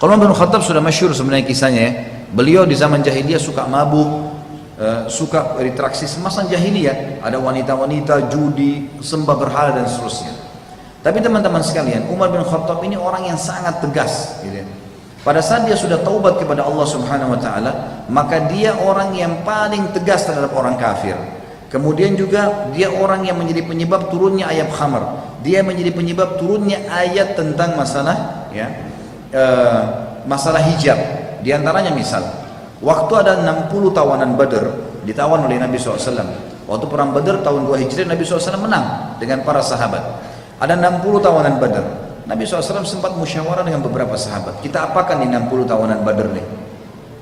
Kalau Umar bin Khattab sudah masyhur sebenarnya kisahnya ya. Beliau di zaman jahiliyah suka mabuk, suka berinteraksi semasa jahiliyah, ada wanita-wanita, judi, sembah berhala dan seterusnya. Tapi teman-teman sekalian, Umar bin Khattab ini orang yang sangat tegas gitu ya. Pada saat dia sudah taubat kepada Allah Subhanahu wa taala, maka dia orang yang paling tegas terhadap orang kafir. Kemudian juga dia orang yang menjadi penyebab turunnya ayat khamar. Dia menjadi penyebab turunnya ayat tentang masalah ya, masalah hijab. Di antaranya misal, waktu ada 60 tawanan Badr ditawan oleh Nabi SAW. Waktu perang Badr tahun 2 Hijriah, Nabi SAW menang dengan para sahabat. Ada 60 tawanan Badr. Nabi SAW sempat musyawarah dengan beberapa sahabat. Kita apakan di 60 tawanan Badr nih?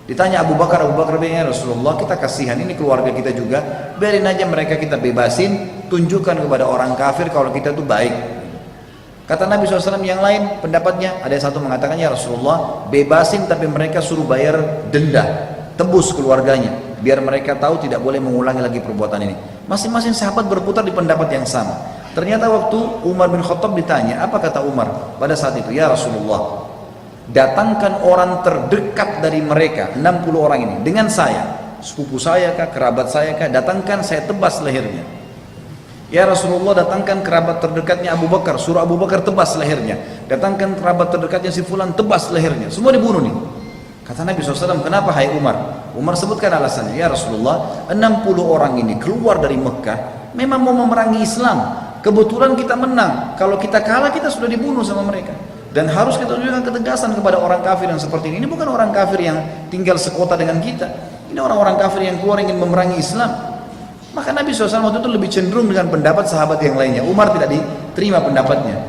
Ditanya Abu Bakar bilang, ya Rasulullah, kita kasihan, ini keluarga kita juga, biarin aja mereka kita bebasin, tunjukkan kepada orang kafir kalau kita tuh baik. Kata Nabi SAW yang lain pendapatnya, ada yang satu mengatakan, ya Rasulullah, bebasin tapi mereka suruh bayar denda, tebus keluarganya, biar mereka tahu tidak boleh mengulangi lagi perbuatan ini. Masing-masing sahabat berputar di pendapat yang sama. Ternyata waktu Umar bin Khattab ditanya, apa kata Umar pada saat itu? Ya Rasulullah, datangkan orang terdekat dari mereka, 60 orang ini, dengan saya, sepupu saya kah, kerabat saya kah, datangkan, saya tebas lehernya. Ya Rasulullah, datangkan kerabat terdekatnya Abu Bakar, suruh Abu Bakar tebas lehernya. Datangkan kerabat terdekatnya si fulan, tebas lehernya. Semua dibunuh nih. Kata Nabi SAW, kenapa hai Umar? Umar sebutkan alasannya, ya Rasulullah, 60 orang ini keluar dari Mekah, memang mau memerangi Islam. Kebetulan kita menang, kalau kita kalah kita sudah dibunuh sama mereka. Dan harus kita tunjukkan ketegasan kepada orang kafir yang seperti ini. Ini bukan orang kafir yang tinggal sekota dengan kita. Ini orang-orang kafir yang keluar ingin memerangi Islam. Maka Nabi SAW waktu itu lebih cenderung dengan pendapat sahabat yang lainnya. Umar tidak diterima pendapatnya.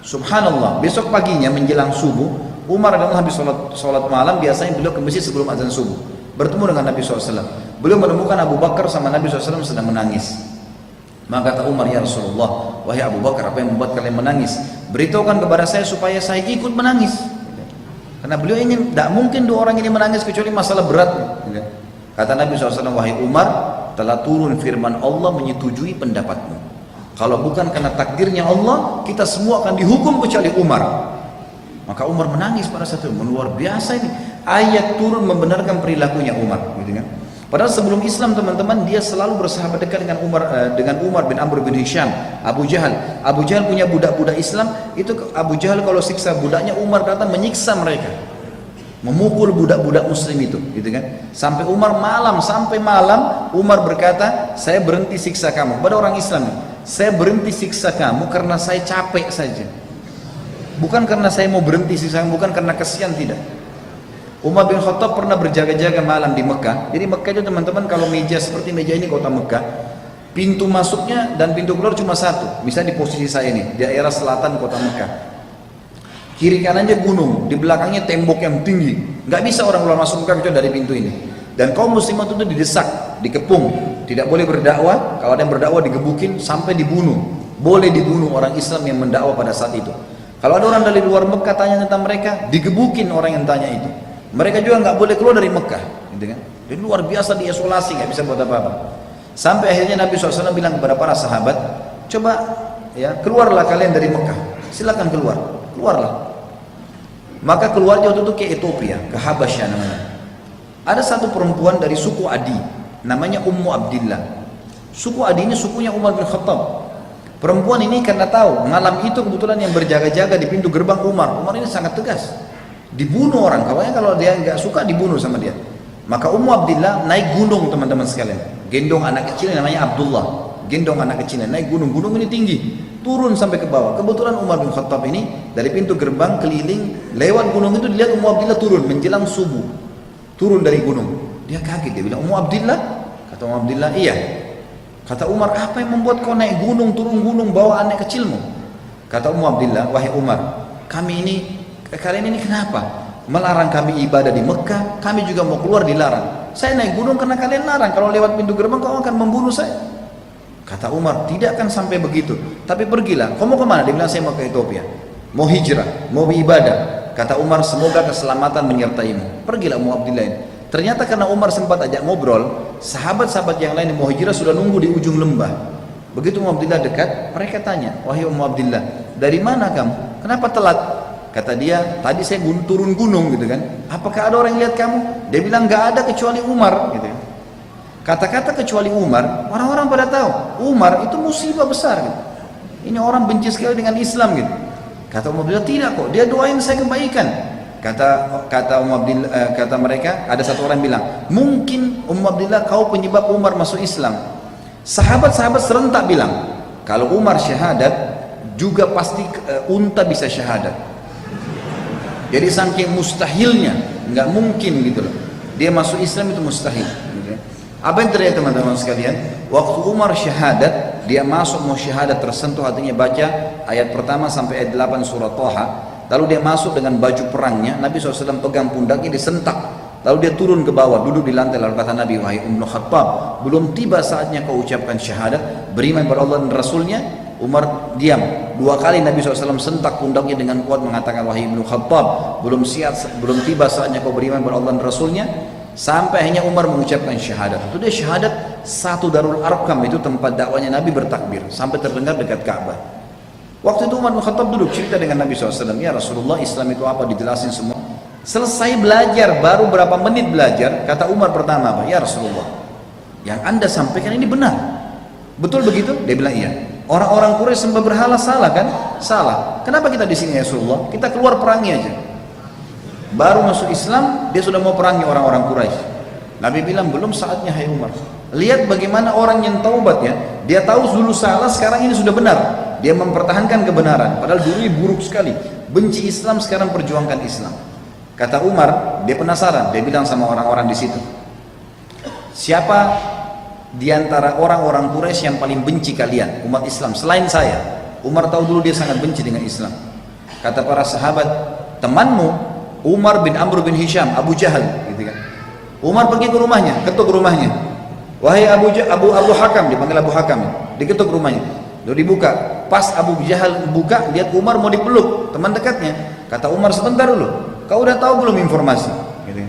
Subhanallah, besok paginya menjelang subuh, Umar adalah habis sholat malam, biasanya beliau ke masjid sebelum azan subuh. Bertemu dengan Nabi SAW. Beliau menemukan Abu Bakar sama Nabi SAW sedang menangis. Maka kata Umar, ya Rasulullah, wahai Abu Bakar, apa yang membuat kalian menangis? Beritahukan kepada saya supaya saya ikut menangis. Karena beliau ingin, tidak mungkin dua orang ini menangis kecuali masalah berat. Kata Nabi SAW, wahai Umar, telah turun firman Allah menyetujui pendapatmu. Kalau bukan karena takdirnya Allah, kita semua akan dihukum kecuali Umar. Maka Umar menangis pada saat itu, luar biasa ini. Ayat turun membenarkan perilakunya Umar, gitu kan? Padahal sebelum Islam teman-teman, dia selalu bersahabat dekat dengan Umar bin Amr bin Hisham, Abu Jahal. Abu Jahal punya budak-budak Islam, itu Abu Jahal kalau siksa budaknya, Umar datang menyiksa mereka, memukul budak-budak Muslim itu, gitu kan? Sampai sampai malam Umar berkata, saya berhenti siksa kamu. Pada orang Islam, saya berhenti siksa kamu karena saya capek saja, bukan karena saya mau berhenti siksa kamu, bukan karena kasihan, tidak. Umar bin Khattab pernah berjaga-jaga malam di Mekah. Jadi Mekah itu teman-teman, kalau meja seperti meja ini kota Mekah, pintu masuknya dan pintu keluar cuma satu. Misalnya di posisi saya ini, di daerah selatan kota Mekah, kiri kanannya gunung, di belakangnya tembok yang tinggi, nggak bisa orang keluar masuk Mekah kecuali dari pintu ini. Dan kaum muslimat itu didesak, dikepung, tidak boleh berdakwah. Kalau ada yang berdakwah digebukin sampai dibunuh. Boleh dibunuh orang Islam yang mendakwah pada saat itu. Kalau ada orang dari luar Mekah tanya tentang mereka, digebukin orang yang tanya itu. Mereka juga nggak boleh keluar dari Mekah, gitu kan? Jadi luar biasa diisolasi, nggak bisa buat apa-apa. Sampai akhirnya Nabi SAW bilang kepada para sahabat, coba ya keluarlah kalian dari Mekah, silakan keluarlah. Maka keluarnya waktu itu ke Ethiopia, ke Habasyah namanya. Ada satu perempuan dari suku Adi, namanya Ummu Abdillah. Suku Adi ini sukunya Umar bin Khattab. Perempuan ini karena tahu malam itu kebetulan yang berjaga-jaga di pintu gerbang Umar ini sangat tegas. Dibunuh orang, kalau dia nggak suka dibunuh sama dia. Maka Ummu Abdillah naik gunung teman-teman sekalian, gendong anak kecil namanya Abdullah, gendong anak kecilnya naik gunung ini tinggi, turun sampai ke bawah. Kebetulan Umar bin Khattab ini dari pintu gerbang keliling lewat gunung itu, dilihat Ummu Abdillah turun menjelang subuh, turun dari gunung. Dia kaget, dia bilang, Ummu Abdillah? Kata Ummu Abdillah, iya. Kata Umar, apa yang membuat kau naik gunung, turun gunung, bawa anak kecilmu? Kata Ummu Abdillah, wahai Umar, kalian ini kenapa melarang kami ibadah di Mekah? Kami juga mau keluar dilarang. Saya naik gunung karena kalian larang. Kalau lewat pintu gerbang kau akan membunuh saya. Kata Umar, tidak akan sampai begitu. Tapi pergilah. Kau mau kemana? Dia bilang, saya mau ke Ethiopia, mau hijrah, mau ibadah. Kata Umar, semoga keselamatan menyertaimu. Pergilah Ummu Abdillah ini. Ternyata karena Umar sempat ajak ngobrol, sahabat-sahabat yang lain yang mau hijrah sudah nunggu di ujung lembah. Begitu Ummu Abdillah dekat, mereka tanya, wahai Ummu Abdillah, dari mana kamu? Kenapa telat? Kata dia, tadi saya turun gunung gitu kan. Apakah ada orang yang lihat kamu? Dia bilang nggak ada kecuali Umar gitu kan. Kata-kata kecuali Umar, orang-orang pada tahu Umar itu musibah besar gitu. Ini orang benci sekali dengan Islam gitu. Kata Umar Abdillah, tidak kok, dia doain saya kebaikan. Kata mereka, ada satu orang bilang, mungkin Umar Abdillah kau penyebab Umar masuk Islam. Sahabat-sahabat serentak bilang, kalau Umar syahadat juga pasti unta bisa syahadat. Jadi saking mustahilnya, nggak mungkin gitu loh. Dia masuk Islam itu mustahil. Gitu. Apa yang terjadi teman-teman sekalian? Waktu Umar syahadat, dia masuk mau syahadat tersentuh hatinya baca ayat pertama sampai ayat 8 surat Thaha. Lalu dia masuk dengan baju perangnya. Nabi SAW pegang pundaknya disentak. Lalu dia turun ke bawah, duduk di lantai. Lalu kata Nabi, wahai Ibnu Khattab, belum tiba saatnya kau ucapkan syahadat, beriman kepada Allah dan Rasulnya. Umar diam. 2 kali Nabi SAW sentak pundaknya dengan kuat mengatakan, wahai Ibnu Khattab, belum tiba saatnya kau beriman kepada Allah dan Rasulnya. Sampai akhirnya Umar mengucapkan syahadat. Itu dia syahadat satu Darul Arqam, itu tempat dakwanya Nabi bertakbir sampai terdengar dekat Ka'bah. Waktu itu Umar bin Khattab duduk cerita dengan Nabi SAW, ya Rasulullah, Islam itu apa, dijelasin semua. Selesai belajar, baru berapa menit belajar, kata Umar pertama apa? Ya Rasulullah, yang anda sampaikan ini benar, betul begitu? Dia bilang iya. Orang-orang Quraisy sembah berhala, salah kan? Salah. Kenapa kita di sini ya Rasulullah? Kita keluar perangi aja. Baru masuk Islam, dia sudah mau perangi orang-orang Quraisy. Nabi bilang belum saatnya, hai Umar. Lihat bagaimana orang yang taubat ya. Dia tahu dulu salah, sekarang ini sudah benar. Dia mempertahankan kebenaran. Padahal dulu buruk sekali. Benci Islam, sekarang perjuangkan Islam. Kata Umar, dia penasaran. Dia bilang sama orang-orang di situ, siapa di antara orang-orang Quraisy yang paling benci kalian, umat Islam, selain saya? Umar tahu dulu dia sangat benci dengan Islam. Kata para sahabat, temanmu Umar bin Amr bin Hisham, Abu Jahal gitu kan. Umar pergi ke rumahnya, ketuk rumahnya. Wahai Abu Hakam, dipanggil Abu Hakam, diketuk rumahnya. Lalu dibuka. Pas Abu Jahal buka, lihat Umar mau dipeluk, teman dekatnya. Kata Umar, sebentar dulu, kau udah tahu belum informasi? Gitu.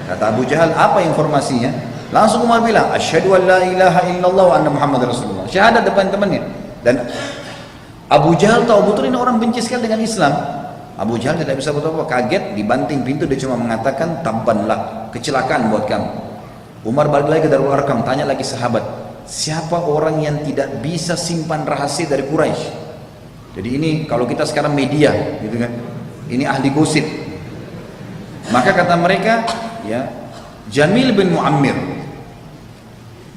Kata Abu Jahal, apa informasinya? Langsung Umar bilang, asyhadu an la ilaha illallah wa anna Muhammad Rasulullah. Syahadat depan temannya. Dan Abu Jahal tahu betul ini orang benci sekali dengan Islam. Abu Jahal tidak bisa berapa, kaget, dibanting pintu, dia cuma mengatakan tabbanlah, kecelakaan buat kamu. Umar balik lagi ke Darul Arqam, tanya lagi sahabat, siapa orang yang tidak bisa simpan rahasia dari Quraisy? Jadi ini kalau kita sekarang media gitu kan, ini ahli gosip. Maka kata mereka, ya, Jamil bin Muammir.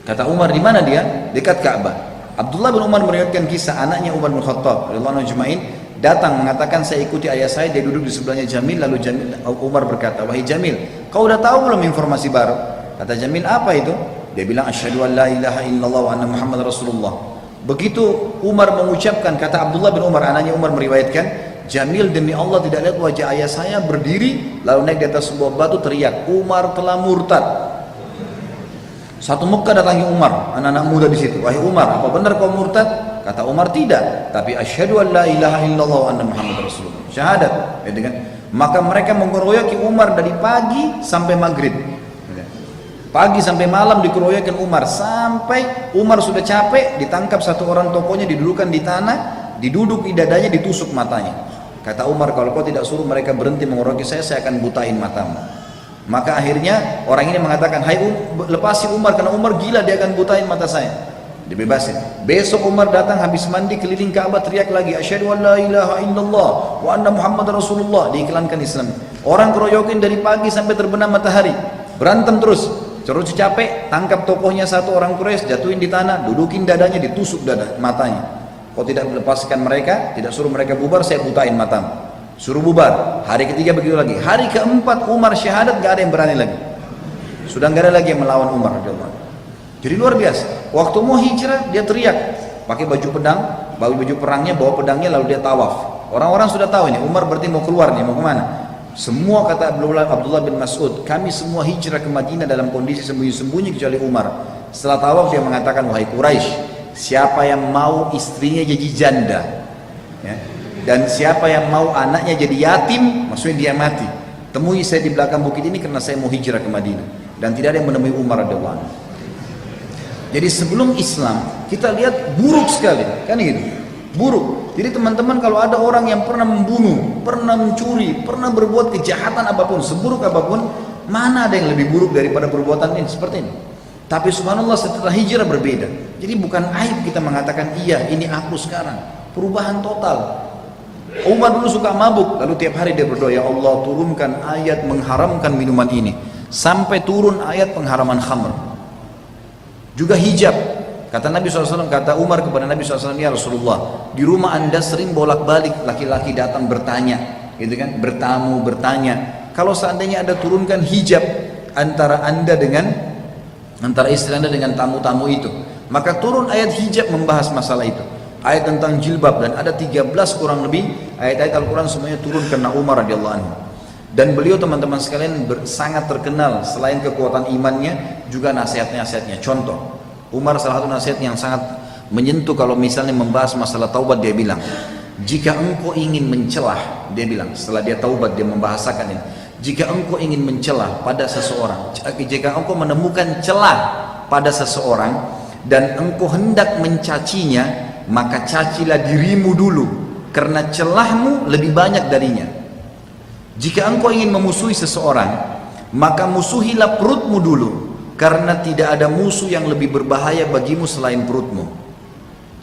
Kata Umar, di mana dia? Dekat Ka'bah. Abdullah bin Umar meriwayatkan kisah anaknya Umar bin Khattab radhiyallahu anhu ajma'in datang mengatakan, saya ikuti ayah saya, dia duduk di sebelahnya Jamil. Lalu Umar berkata, wahai Jamil, kau udah tahu belum informasi baru? Kata Jamil, apa itu? Dia bilang, asyhadu an la ilaha illallah wa anna Muhammad Rasulullah. Begitu Umar mengucapkan, kata Abdullah bin Umar, anaknya Umar meriwayatkan, Jamil demi Allah tidak lihat wajah ayah saya, berdiri lalu naik di atas sebuah batu teriak, Umar telah murtad. Satu Mekah datangi Umar, anak-anak muda di situ. Wahai Umar, apa benar kau murtad? Kata Umar, tidak, tapi asyhadu an la ilaha illallah wa anna Muhammad Rasulullah. Syahadat, ya kan? Maka mereka mengeroyoki Umar dari pagi sampai maghrib. Pagi sampai malam dikeroyokin Umar, sampai Umar sudah capek, ditangkap satu orang tokohnya, didudukan di tanah, diduduk di dadanya, ditusuk matanya. Kata Umar, kalau kau tidak suruh mereka berhenti mengeroyoki saya akan butain matamu. Maka akhirnya orang ini mengatakan, hai lepasi Umar, karena Umar gila, dia akan butain mata saya. Dibebasin. Besok Umar datang habis mandi keliling Ka'bah, teriak lagi, asyhadu an la ilaha illallah wa anna Muhammad Rasulullah, diiklankan Islam. Orang keroyokin dari pagi sampai terbenam matahari, berantem terus. Terus capek, tangkap tokohnya satu orang Quraisy, jatuhin di tanah, dudukin dadanya, ditusuk dada matanya. Kau tidak melepaskan mereka, tidak suruh mereka bubar, saya butain matamu. Suruh bubar. Hari ketiga begitu lagi. Hari keempat Umar syahadat, gak ada yang berani lagi. Sudah gak ada lagi yang melawan Umar. Jadi luar biasa. Waktu mau hijrah dia teriak, pakai baju pedang, baju perangnya, bawa pedangnya, lalu dia tawaf. Orang-orang sudah tahu ini Umar berarti mau keluar nih, mau kemana? Semua kata Abdullah bin Mas'ud, kami semua hijrah ke Madinah dalam kondisi sembunyi-sembunyi kecuali Umar. Setelah tawaf dia mengatakan, wahai Quraisy, siapa yang mau istrinya jadi janda, ya, dan siapa yang mau anaknya jadi yatim, maksudnya dia mati, temui saya di belakang bukit ini karena saya mau hijrah ke Madinah. Dan tidak ada yang menemui Umar radhiyallahu anhu. Jadi sebelum Islam kita lihat buruk sekali, kan gitu, buruk. Jadi teman-teman, kalau ada orang yang pernah membunuh, pernah mencuri, pernah berbuat kejahatan apapun, seburuk apapun, mana ada yang lebih buruk daripada perbuatan ini seperti ini. Tapi subhanallah setelah hijrah berbeda. Jadi bukan aib kita mengatakan iya ini aku sekarang. Perubahan total. Umar dulu suka mabuk, lalu tiap hari dia berdoa, ya Allah turunkan ayat mengharamkan minuman ini. Sampai turun ayat pengharaman khamr. Juga hijab. Kata Nabi SAW, kata Umar kepada Nabi SAW, ya Rasulullah, di rumah anda sering bolak-balik laki-laki datang bertanya, gitu kan, bertamu, bertanya. Kalau seandainya anda turunkan hijab antara istri anda dengan tamu-tamu itu, maka turun ayat hijab membahas masalah itu. Ayat tentang jilbab, dan ada 13 kurang lebih ayat-ayat Al-Quran semuanya turun karena Umar radhiyallahu anhu. Dan beliau teman-teman sekalian sangat terkenal selain kekuatan imannya juga nasihat-nasihatnya. Contoh, Umar salah satu nasihat yang sangat menyentuh kalau misalnya membahas masalah taubat, dia bilang, jika engkau ingin mencelah, dia bilang setelah dia taubat dia membahasakan ini, jika engkau ingin mencelah pada seseorang, jika engkau menemukan celah pada seseorang dan engkau hendak mencacinya, maka cacilah dirimu dulu, karena celahmu lebih banyak darinya. Jika engkau ingin memusuhi seseorang, maka musuhilah perutmu dulu, karena tidak ada musuh yang lebih berbahaya bagimu selain perutmu.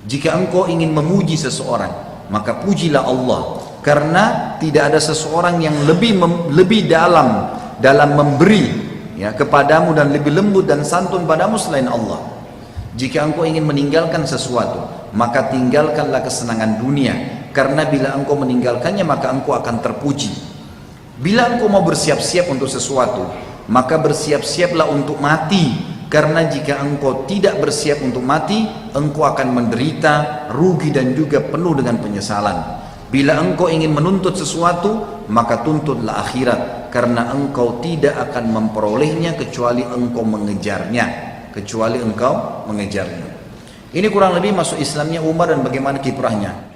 Jika engkau ingin memuji seseorang, maka pujilah Allah, karena tidak ada seseorang yang lebih dalam memberi ya kepadamu dan lebih lembut dan santun padamu selain Allah. Jika engkau ingin meninggalkan sesuatu, maka tinggalkanlah kesenangan dunia, karena bila engkau meninggalkannya maka engkau akan terpuji. Bila engkau mau bersiap-siap untuk sesuatu, maka bersiap-siaplah untuk mati, karena jika engkau tidak bersiap untuk mati, engkau akan menderita, rugi dan juga penuh dengan penyesalan. Bila engkau ingin menuntut sesuatu, maka tuntutlah akhirat, karena engkau tidak akan memperolehnya kecuali engkau mengejarnya. Ini kurang lebih masuk Islamnya Umar dan bagaimana kiprahnya.